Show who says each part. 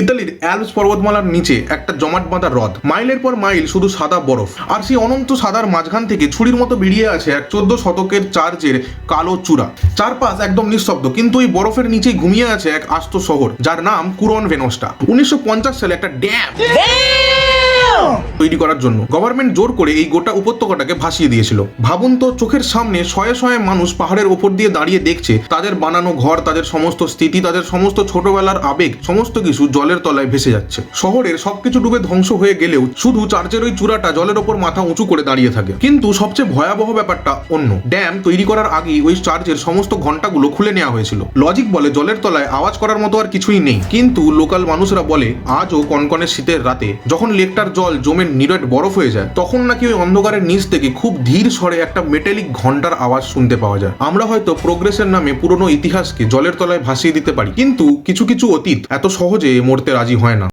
Speaker 1: ইতালির অ্যালপস পর্বতমালার নিচে একটা জমাট বাঁধা হ্রদ, মাইলের পর মাইল শুধু সাদা বরফ, আর সেই অনন্ত সাদার মাঝখান থেকে ছুরির মতো বেরিয়ে আছে এক 14 শতকের চার্চের কালো চূড়া। চারপাশ একদম নিঃশব্দ, কিন্তু ওই বরফের নিচেই ঘুমিয়ে আছে এক আস্ত শহর যার নাম কুরন ভেনোস্টা। 1950 সালে একটা ড্যাম তৈরি করার জন্য গভর্নমেন্ট জোর করে এই গোটা উপত্যকাটাকে ভাসিয়ে দিয়েছিল। ভাবুন তো, চোখের সামনে শয়ে শয়ে মানুষ পাহাড়ের ওপর দিয়ে দাঁড়িয়ে দেখছে তাদের বানানো ঘর, তাদের সমস্ত স্মৃতি, তাদের সমস্ত ছোটবেলার আবেগ, সমস্ত কিছু জলের তলায় ভেসে যাচ্ছে। শহরের সবকিছু ডুবে ধ্বংস হয়ে গেলেও শুধু চার্চের ওই চূড়াটা জলের ওপর মাথা উঁচু করে দাঁড়িয়ে থাকে। কিন্তু সবচেয়ে ভয়াবহ ব্যাপারটা অন্য। ড্যাম তৈরি করার আগেই ওই চার্চের সমস্ত ঘন্টাগুলো খুলে নেওয়া হয়েছিল। লজিক বলে জলের তলায় আওয়াজ করার মতো আর কিছুই নেই, কিন্তু লোকাল মানুষরা বলে আজও কনকনে শীতের রাতে যখন লেকটার জল জমে নিরেট বরফ হয়ে যায়, তখন নাকি ওই অন্ধকারের নিচ থেকে খুব ধীর স্বরে একটা মেটালিক ঘন্টার আওয়াজ শুনতে পাওয়া যায়। আমরা হয়তো প্রোগ্রেসের নামে পুরনো ইতিহাসকে জলের তলায় ভাসিয়ে দিতে পারি, কিন্তু কিছু কিছু অতীত এত সহজে মরতে রাজি হয় না।